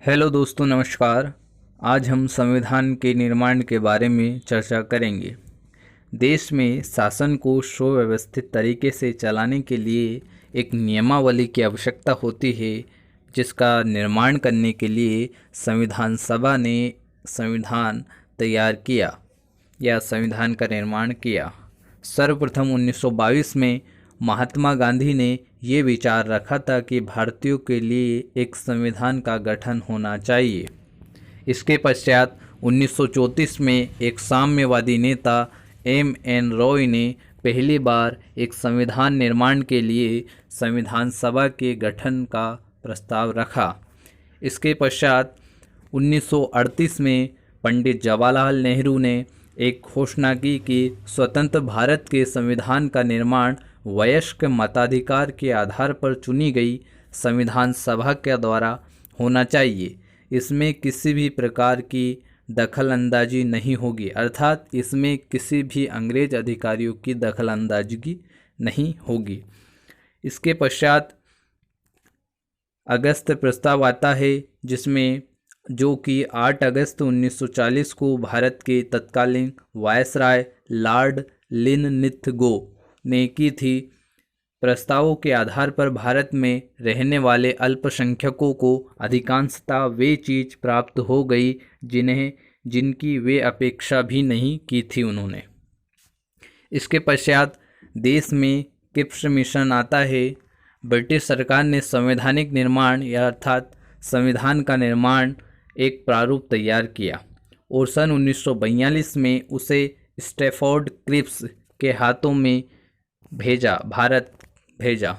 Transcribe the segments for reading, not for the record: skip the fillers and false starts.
Hello दोस्तों, नमस्कार। आज हम संविधान के निर्माण के बारे में चर्चा करेंगे। देश में शासन को सुव्यवस्थित तरीके से चलाने के लिए एक नियमावली की आवश्यकता होती है, जिसका निर्माण करने के लिए संविधान सभा ने संविधान तैयार किया या संविधान का निर्माण किया। सर्वप्रथम 1922 में महात्मा गांधी ने ये विचार रखा था कि भारतीयों के लिए एक संविधान का गठन होना चाहिए। इसके पश्चात 1934 में एक साम्यवादी नेता एम.एन. रॉय ने पहली बार एक संविधान निर्माण के लिए संविधान सभा के गठन का प्रस्ताव रखा। इसके पश्चात 1938 में पंडित जवाहरलाल नेहरू ने एक घोषणा की कि स्वतंत्र भारत के संविधान का निर्माण वयस्क मताधिकार के आधार पर चुनी गई संविधान सभा के द्वारा होना चाहिए। इसमें किसी भी प्रकार की दखल अंदाजी नहीं होगी, अर्थात इसमें किसी भी अंग्रेज अधिकारियों की दखल अंदाजी नहीं होगी। इसके पश्चात अगस्त प्रस्ताव आता है, जिसमें जो कि 8 अगस्त 1940 को भारत के तत्कालीन वायसराय लॉर्ड लिनलिथगो ने की थी। प्रस्तावों के आधार पर भारत में रहने वाले अल्पसंख्यकों को अधिकांशतः वे चीज़ प्राप्त हो गई जिनकी वे अपेक्षा भी नहीं की थी उन्होंने। इसके पश्चात देश में क्रिप्स मिशन आता है। ब्रिटिश सरकार ने संवैधानिक निर्माण या अर्थात संविधान का निर्माण एक प्रारूप तैयार किया और सन 1942 में उसे स्टैफोर्ड क्रिप्स के हाथों में भारत भेजा।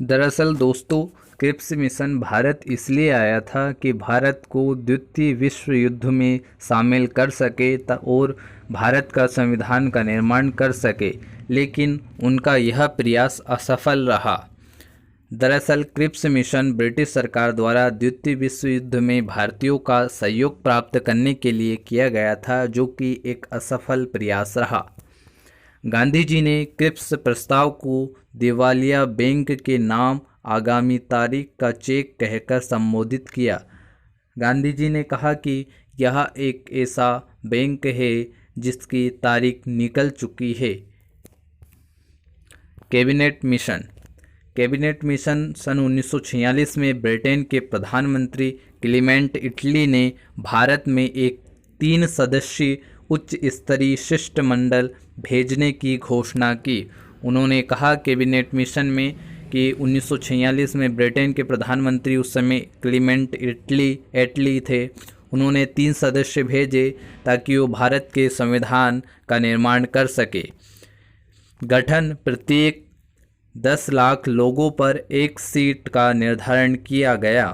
दरअसल दोस्तों, क्रिप्स मिशन भारत इसलिए आया था कि भारत को द्वितीय विश्व युद्ध में शामिल कर सके और भारत का संविधान का निर्माण कर सके, लेकिन उनका यह प्रयास असफल रहा। दरअसल क्रिप्स मिशन ब्रिटिश सरकार द्वारा द्वितीय विश्व युद्ध में भारतीयों का सहयोग प्राप्त करने के लिए किया गया था, जो कि एक असफल प्रयास रहा। गांधी जी ने क्रिप्स प्रस्ताव को दिवालिया बैंक के नाम आगामी तारीख का चेक कहकर संबोधित किया। गांधी जी ने कहा कि यह एक ऐसा बैंक है जिसकी तारीख निकल चुकी है। कैबिनेट मिशन सन 1946 में ब्रिटेन के प्रधानमंत्री क्लीमेंट इटली ने भारत में एक 3 सदस्यीय उच्च स्तरीय शिष्टमंडल भेजने की घोषणा की। उन्होंने कहा कैबिनेट मिशन में कि 1946 में ब्रिटेन के प्रधानमंत्री उस समय क्लीमेंट इटली थे। उन्होंने 3 सदस्य भेजे ताकि वो भारत के संविधान का निर्माण कर सके। गठन प्रत्येक 10 लाख लोगों पर एक सीट का निर्धारण किया गया।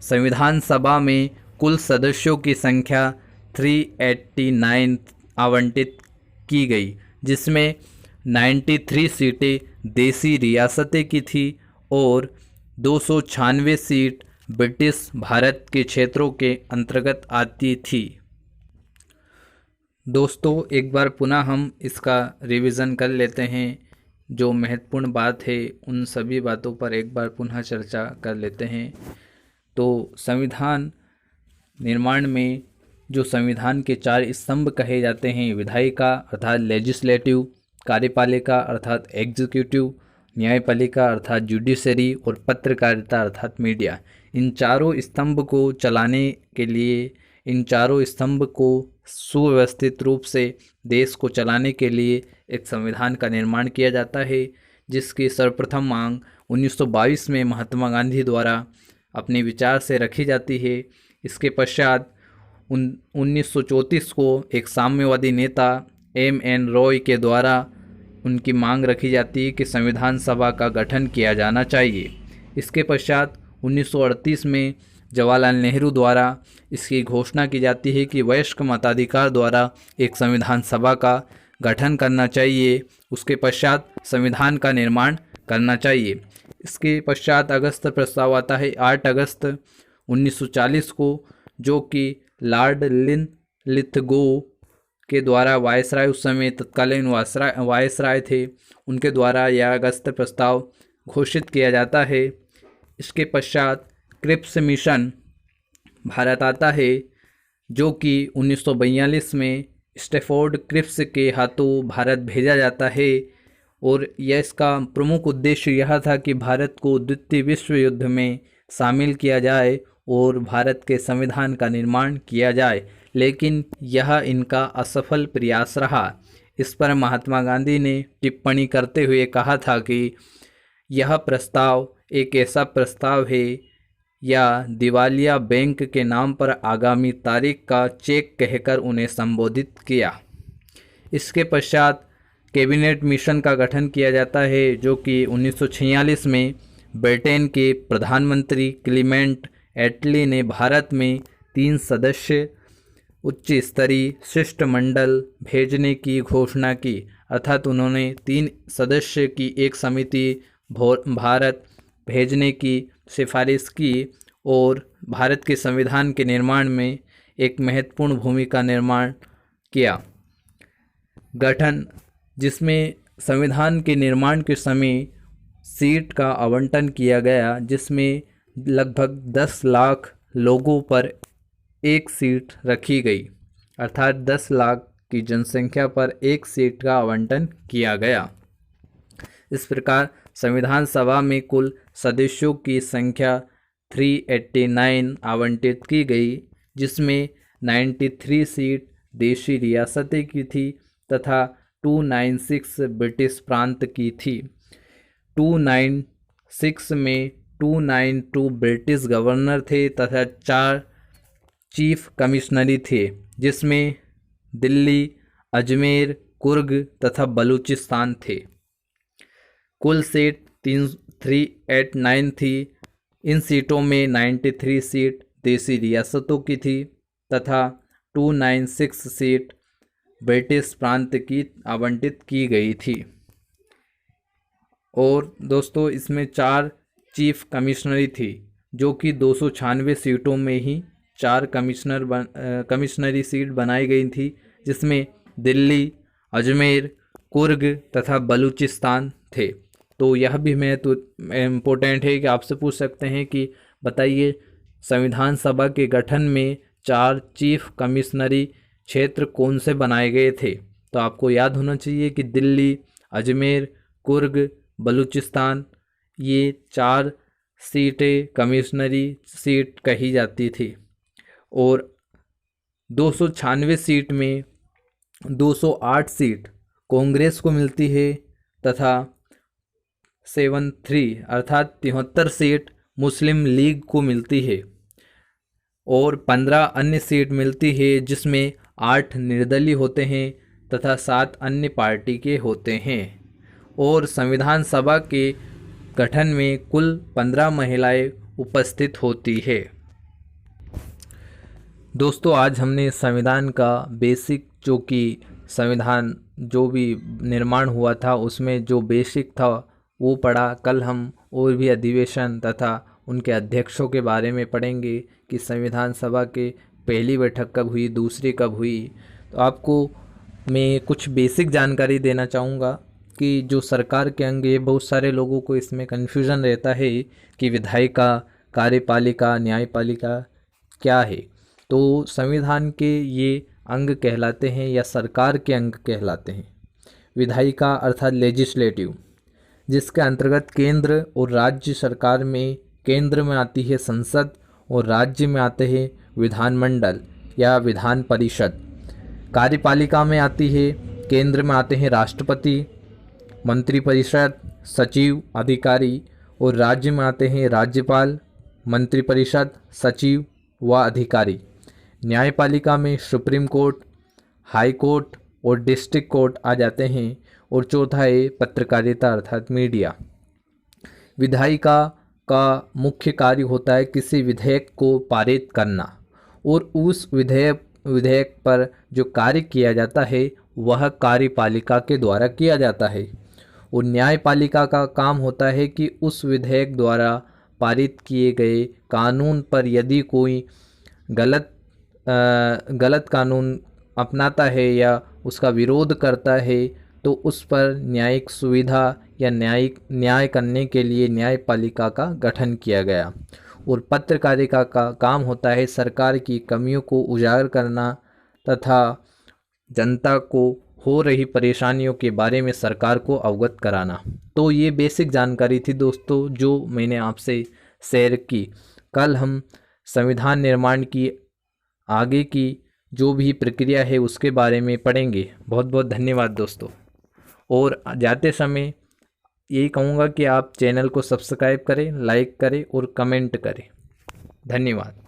संविधान सभा में कुल सदस्यों की संख्या 389 आवंटित की गई, जिसमें 93 सीटें देसी रियासतें की थी और 296 सीट ब्रिटिश भारत के क्षेत्रों के अंतर्गत आती थी। दोस्तों, एक बार पुनः हम इसका रिवीजन कर लेते हैं। जो महत्वपूर्ण बात है उन सभी बातों पर एक बार पुनः चर्चा कर लेते हैं। तो संविधान निर्माण में जो संविधान के 4 स्तंभ कहे जाते हैं, विधायिका अर्थात लेजिस्लेटिव, कार्यपालिका अर्थात एग्जीक्यूटिव, न्यायपालिका अर्थात जुडिशरी और पत्रकारिता अर्थात मीडिया। इन चारों स्तंभ को चलाने के लिए, इन चारों स्तंभ को सुव्यवस्थित रूप से देश को चलाने के लिए एक संविधान का निर्माण किया जाता है, जिसकी सर्वप्रथम मांग 1922 में महात्मा गांधी द्वारा अपने विचार से रखी जाती है। इसके पश्चात 1934 को एक साम्यवादी नेता एम.एन. रॉय के द्वारा उनकी मांग रखी जाती है कि संविधान सभा का गठन किया जाना चाहिए। इसके पश्चात 1938 में जवाहरलाल नेहरू द्वारा इसकी घोषणा की जाती है कि वयस्क मताधिकार द्वारा एक संविधान सभा का गठन करना चाहिए। उसके पश्चात संविधान का निर्माण करना चाहिए। इसके पश्चात अगस्त प्रस्ताव आता है 8 अगस्त 1940 को, जो कि लॉर्ड लिनलिथगो के द्वारा वायसराय, उस समय तत्कालीन वायसराय थे, उनके द्वारा यह अगस्त प्रस्ताव घोषित किया जाता है। इसके पश्चात क्रिप्स मिशन भारत आता है, जो कि 1942 में स्टैफोर्ड क्रिप्स के हाथों भारत भेजा जाता है। और यह इसका प्रमुख उद्देश्य यह था कि भारत को द्वितीय विश्व युद्ध में शामिल किया जाए और भारत के संविधान का निर्माण किया जाए, लेकिन यह इनका असफल प्रयास रहा। इस पर महात्मा गांधी ने टिप्पणी करते हुए कहा था कि यह प्रस्ताव एक ऐसा प्रस्ताव है या दिवालिया बैंक के नाम पर आगामी तारीख का चेक कहकर उन्हें संबोधित किया। इसके पश्चात कैबिनेट मिशन का गठन किया जाता है, जो कि 1946 में ब्रिटेन के प्रधानमंत्री क्लीमेंट एटली ने भारत में 3 सदस्य उच्च स्तरीय शिष्टमंडल भेजने की घोषणा की, अर्थात उन्होंने 3 सदस्य की एक समिति भारत भेजने की सिफारिश की और भारत के संविधान के निर्माण में एक महत्वपूर्ण भूमिका निर्माण किया। गठन जिसमें संविधान के निर्माण के समय सीट का आवंटन किया गया, जिसमें लगभग 10 लाख लोगों पर एक सीट रखी गई, अर्थात 10 लाख की जनसंख्या पर एक सीट का आवंटन किया गया। इस प्रकार संविधान सभा में कुल सदस्यों की संख्या 389 आवंटित की गई, जिसमें 93 सीट देशी रियासतें की थी तथा 296 ब्रिटिश प्रांत की थी। 296 में 292 ब्रिटिश गवर्नर थे तथा 4 चीफ कमिश्नरी थे, जिसमें दिल्ली, अजमेर, कुर्ग तथा बलूचिस्तान थे। कुल सीट 389 थी। इन सीटों में 93 सीट देशी रियासतों की थी तथा 296 सीट ब्रिटिश प्रांत की आवंटित की गई थी। और दोस्तों इसमें 4 चीफ कमिश्नरी थी, जो कि 296 सीटों में ही 4 कमिश्नरी सीट बनाई गई थी, जिसमें दिल्ली, अजमेर, कुर्ग तथा बलूचिस्तान थे। तो यह भी इम्पोर्टेंट है कि आपसे पूछ सकते हैं कि बताइए संविधान सभा के गठन में 4 चीफ कमिश्नरी क्षेत्र कौन से बनाए गए थे। तो आपको याद होना चाहिए कि दिल्ली, अजमेर, कुर्ग, बलूचिस्तान ये 4 सीटें कमिश्नरी सीट कही जाती थी। और 296 सीट में 208 सीट कांग्रेस को मिलती है तथा 73 अर्थात 73 सीट मुस्लिम लीग को मिलती है और 15 अन्य सीट मिलती है, जिसमें 8 निर्दलीय होते हैं तथा 7 अन्य पार्टी के होते हैं। और संविधान सभा के गठन में कुल 15 महिलाएं उपस्थित होती है। दोस्तों आज हमने संविधान का बेसिक, जो कि संविधान जो भी निर्माण हुआ था उसमें जो बेसिक था वो पढ़ा। कल हम और भी अधिवेशन तथा उनके अध्यक्षों के बारे में पढ़ेंगे कि संविधान सभा के पहली बैठक कब हुई, दूसरी कब हुई। तो आपको मैं कुछ बेसिक जानकारी देना चाहूँगा कि जो सरकार के अंग है, बहुत सारे लोगों को इसमें कन्फ्यूज़न रहता है कि विधायिका, कार्यपालिका, न्यायपालिका क्या है। तो संविधान के ये अंग कहलाते हैं या सरकार के अंग कहलाते हैं। विधायिका अर्थात लेजिस्लेटिव, जिसके अंतर्गत केंद्र और राज्य सरकार में केंद्र में आती है संसद और राज्य में आते हैं विधानमंडल या विधान परिषद। कार्यपालिका में आती है, केंद्र में आते हैं राष्ट्रपति, मंत्रिपरिषद, सचिव, अधिकारी और राज्य में आते हैं राज्यपाल, मंत्रिपरिषद, सचिव व अधिकारी। न्यायपालिका में सुप्रीम कोर्ट, हाई कोर्ट और डिस्ट्रिक्ट कोर्ट आ जाते हैं। और चौथा है पत्रकारिता अर्थात मीडिया। विधायिका का मुख्य कार्य होता है किसी विधेयक को पारित करना और उस विधेयक पर जो कार्य किया जाता है वह कार्यपालिका के द्वारा किया जाता है। और न्यायपालिका का काम होता है कि उस विधेयक द्वारा पारित किए गए कानून पर यदि कोई गलत कानून अपनाता है या उसका विरोध करता है तो उस पर न्यायिक सुविधा या न्याय करने के लिए न्यायपालिका का गठन किया गया। और पत्रकारिता का काम होता है सरकार की कमियों को उजागर करना तथा जनता को हो रही परेशानियों के बारे में सरकार को अवगत कराना। तो ये बेसिक जानकारी थी दोस्तों जो मैंने आपसे शेयर की। कल हम संविधान निर्माण की आगे की जो भी प्रक्रिया है उसके बारे में पढ़ेंगे। बहुत बहुत धन्यवाद दोस्तों। और जाते समय यही कहूँगा कि आप चैनल को सब्सक्राइब करें, लाइक करें और कमेंट करें। धन्यवाद।